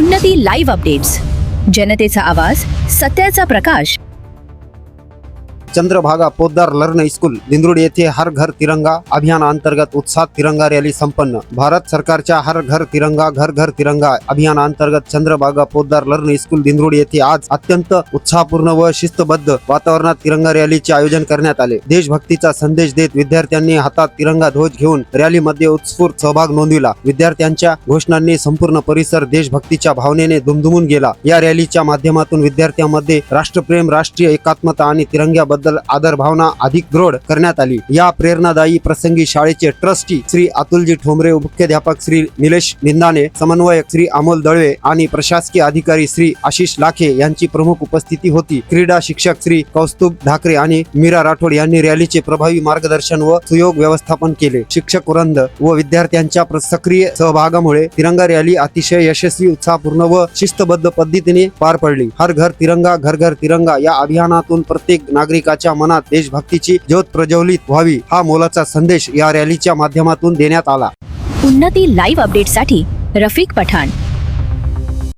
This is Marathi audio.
उन्नती लाईव्ह अपडेट्स, जनतेचा आवाज, सत्याचा प्रकाश। चंद्रभागा पोद्दार लर्न स्कूल दिंद्रुड येथे हर घर तिरंगा अभियानांतर्गत उत्साह तिरंगा रॅली संपन्न। भारत सरकारच्या हर घर तिरंगा अभियानांतर्गत चंद्रभागा पोद्दार लर्न स्कूल दिंद्रुड येथे आज अत्यंत उत्साहपूर्ण व शिस्तबद्ध वातावरणात तिरंगा रॅलीचे आयोजन करण्यात आले। देशभक्तीचा संदेश देत विद्यार्थ्यांनी हातात तिरंगा ध्वज घेऊन रॅलीमध्ये उत्स्फूर्त सहभाग नोंदविला। विद्यार्थ्यांच्या घोषणांनी संपूर्ण परिसर देशभक्तीच्या भावनेने दुमदुमून गेला। या रॅलीच्या माध्यमातून विद्यार्थ्यांमध्ये राष्ट्रप्रेम, राष्ट्रीय एकात्मता आणि तिरंग्याबद्दल आदर भावना अधिक दृढ करण्यात आली। या प्रेरणादायी प्रसंगी शाळेचे ट्रस्टी श्री अतुलजी ठोंबरे, मुख्याध्यापक श्री निलेश निंदाने, समन्वयक श्री अमोल दळवे आणि प्रशासकीय अधिकारी श्री आशिष लाखे यांची प्रमुख उपस्थिती होती। क्रीडा शिक्षक श्री कौस्तुभ ढाकरे आणि मीरा राठोड यांनी रॅलीचे प्रभावी मार्गदर्शन व सुयोग व्यवस्थापन केले। शिक्षक वृंद व विद्यार्थ्यांच्या सक्रिय सहभागामुळे तिरंगा रॅली अतिशय यशस्वी, उत्साहपूर्ण व शिस्तबद्ध पद्धतीने पार पडली। हर घर तिरंगा या अभियानातून प्रत्येक नागरिकाच्या मनात देशभक्तीची ज्योत प्रज्वलित व्हावी हा मोलाचा संदेश या रॅलीच्या माध्यमातून देण्यात आला। उन्नती लाईव्ह अपडेट्ससाठी रफिक पठाण।